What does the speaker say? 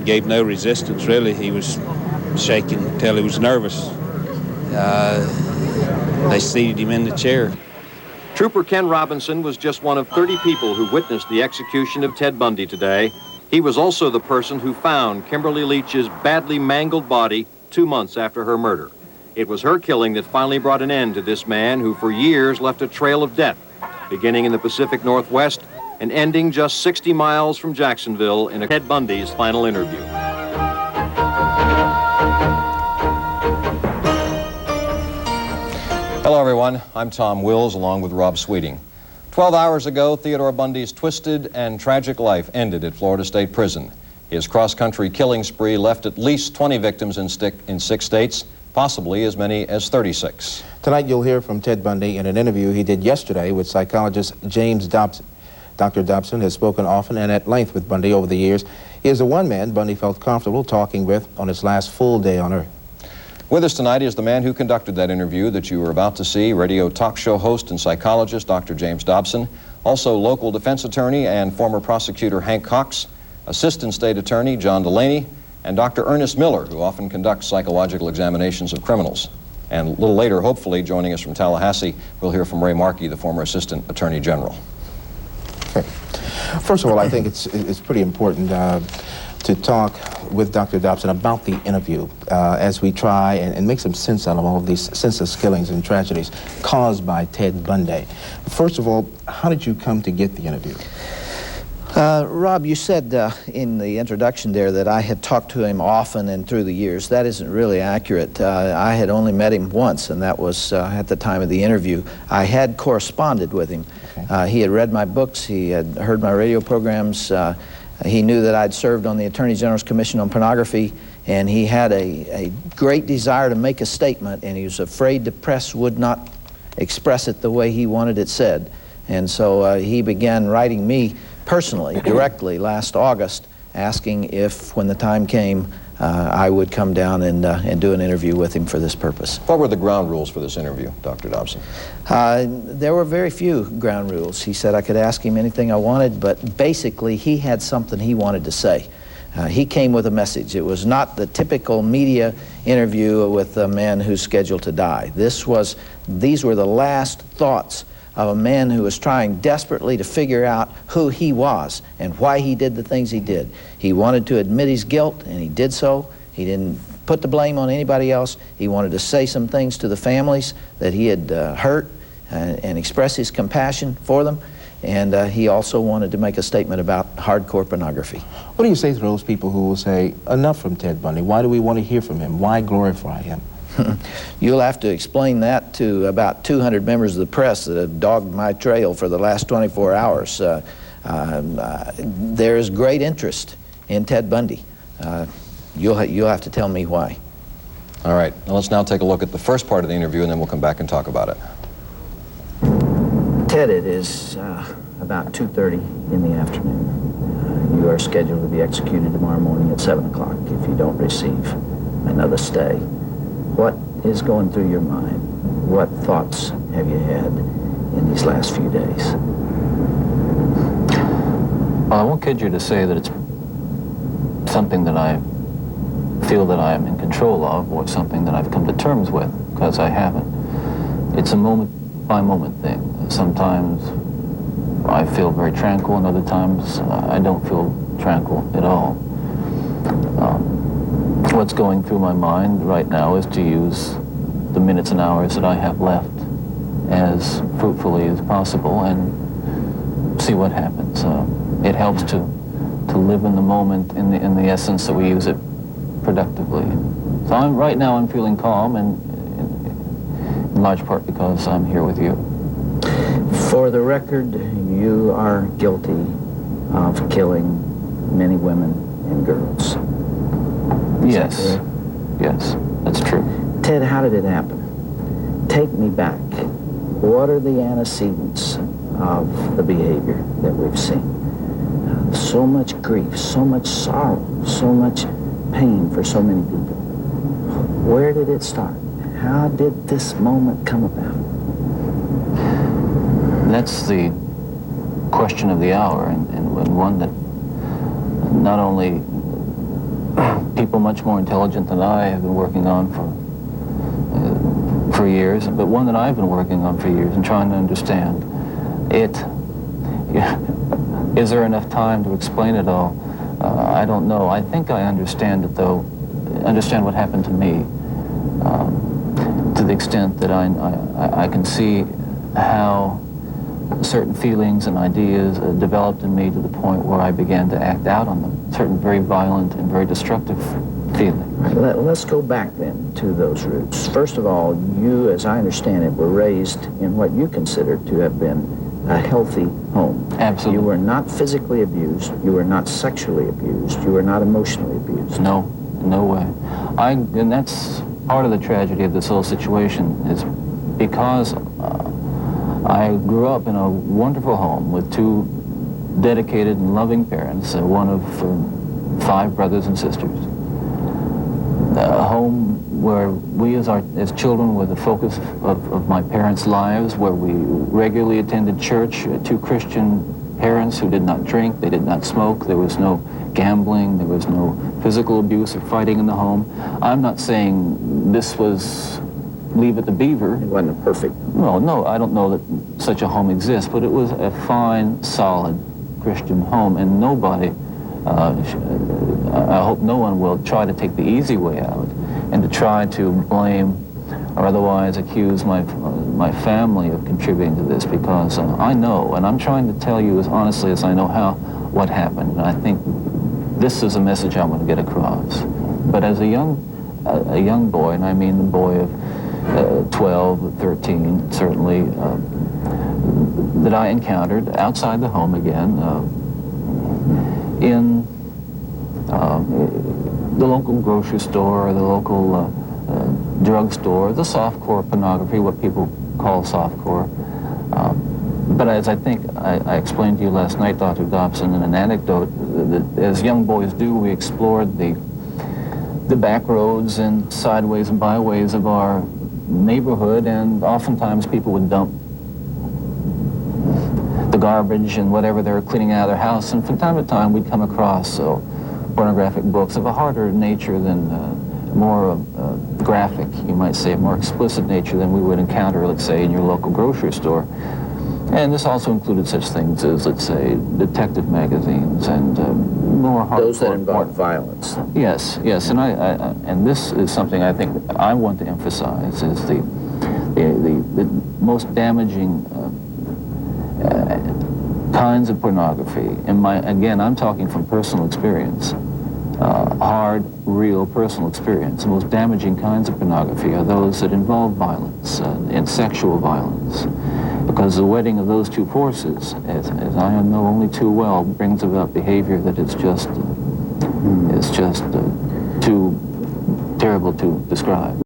Gave no resistance, really. He was shaking until he was nervous. They seated him in the chair. Trooper Ken Robinson was just one of 30 people who witnessed the execution of Ted Bundy today. He was also the person who found Kimberly Leach's badly mangled body 2 months after her murder. It was her killing that finally brought an end to this man who for years left a trail of death, beginning in the Pacific Northwest and ending just 60 miles from Jacksonville in Ted Bundy's final interview. Hello, everyone. I'm Tom Wills, along with Rob Sweeting. 12 hours ago, Theodore Bundy's twisted and tragic life ended at Florida State Prison. His cross-country killing spree left at least 20 victims in 6 states, possibly as many as 36. Tonight, you'll hear from Ted Bundy in an interview he did yesterday with psychologist James Dobson. Dr. Dobson has spoken often and at length with Bundy over the years. He is the one man Bundy felt comfortable talking with on his last full day on Earth. With us tonight is the man who conducted that interview that you were about to see, radio talk show host and psychologist Dr. James Dobson, also local defense attorney and former prosecutor Hank Cox, assistant state attorney John Delaney, and Dr. Ernest Miller, who often conducts psychological examinations of criminals. And a little later, hopefully, joining us from Tallahassee, we'll hear from Ray Markey, the former assistant attorney general. Okay. First of all, I think it's pretty important to talk with Dr. Dobson about the interview as we try and make some sense out of all of these senseless killings and tragedies caused by Ted Bundy. First of all, how did you come to get the interview? Rob, you said in the introduction there that I had talked to him often and through the years. That isn't really accurate. I had only met him once, and that was at the time of the interview. I had corresponded with him. Okay. He had read my books, he had heard my radio programs, he knew that I'd served on the Attorney General's Commission on Pornography, and he had a great desire to make a statement, and he was afraid the press would not express it the way he wanted it said. And so he began writing me personally, directly, last August, asking if, when the time came, I would come down and do an interview with him for this purpose. What were the ground rules for this interview, Dr. Dobson? There were very few ground rules. He said I could ask him anything I wanted, but basically he had something he wanted to say. He came with a message. It was not the typical media interview with a man who's scheduled to die. These were the last thoughts of a man who was trying desperately to figure out who he was and why he did the things he did. He wanted to admit his guilt, and he did so. He didn't put the blame on anybody else. He wanted to say some things to the families that he had hurt and express his compassion for them. And he also wanted to make a statement about hardcore pornography. What do you say to those people who will say, enough from Ted Bundy? Why do we want to hear from him? Why glorify him? You'll have to explain that to about 200 members of the press that have dogged my trail for the last 24 hours. There is great interest in Ted Bundy. You'll have to tell me why. All right, now let's now take a look at the first part of the interview, and then we'll come back and talk about it. Ted, it is about 2:30 in the afternoon. You are scheduled to be executed tomorrow morning at 7 o'clock if you don't receive another stay. What is going through your mind? What thoughts have you had in these last few days? Well, I won't kid you to say that it's something that I feel that I am in control of, or something that I've come to terms with, because I haven't. It's a moment-by-moment thing. Sometimes I feel very tranquil, and other times I don't feel tranquil at all. What's going through my mind right now is to use the minutes and hours that I have left as fruitfully as possible and see what happens. It helps to live in the moment in the essence that we use it productively. So right now I'm feeling calm, and in large part because I'm here with you. For the record, you are guilty of killing many women and girls. Yes. Yes, that's true. Ted, how did it happen? Take me back. What are the antecedents of the behavior that we've seen? so much grief, so much sorrow, so much pain for so many people. Where did it start? How did this moment come about? That's the question of the hour, and one that not only people much more intelligent than I have been working on for years, but one that I've been working on for years and trying to understand. Is there enough time to explain it all? I don't know. I think I understand it, though. Understand what happened to me, to the extent that I can see how certain feelings and ideas developed in me to the point where I began to act out on them. Certain very violent and very destructive feelings. Let's go back then to those roots. First of all, you, as I understand it, were raised in what you consider to have been a healthy home. Absolutely. You were not physically abused, you were not sexually abused, you were not emotionally abused. No, no way. And that's part of the tragedy of this whole situation, is because I grew up in a wonderful home with two dedicated and loving parents, one of 5 brothers and sisters. A home where we as children were the focus of my parents' lives, where we regularly attended church, 2 Christian parents who did not drink, they did not smoke, there was no gambling, there was no physical abuse or fighting in the home. I'm not saying this was Leave It to Beaver. It wasn't a perfect. Well, no, I don't know that such a home exists, but it was a fine, solid Christian home, and nobody, I hope no one will try to take the easy way out and to try to blame or otherwise accuse my family of contributing to this, because I know, and I'm trying to tell you as honestly as I know how, what happened. And I think this is a message I want to get across. But as a young boy, and I mean the boy of 12, 13, certainly, that I encountered outside the home again, in the local grocery store, or the local drugstore, the softcore pornography, what people call softcore. But as I think I explained to you last night, Dr. Dobson, in an anecdote, that as young boys do, we explored the back roads and sideways and byways of our neighborhood, and oftentimes people would dump the garbage and whatever they were cleaning out of their house, and from time to time we'd come across pornographic books of a harder nature than more graphic, you might say, more explicit nature than we would encounter, let's say, in your local grocery store. And this also included such things as, let's say, detective magazines and more hardcore. Those that involve violence. Yes, yes, and and this is something I think I want to emphasize, is the most damaging kinds of pornography. Again, I'm talking from personal experience, hard, real personal experience. The most damaging kinds of pornography are those that involve violence and sexual violence. Because the wedding of those two forces, as I know only too well, brings about behavior that is just too terrible to describe.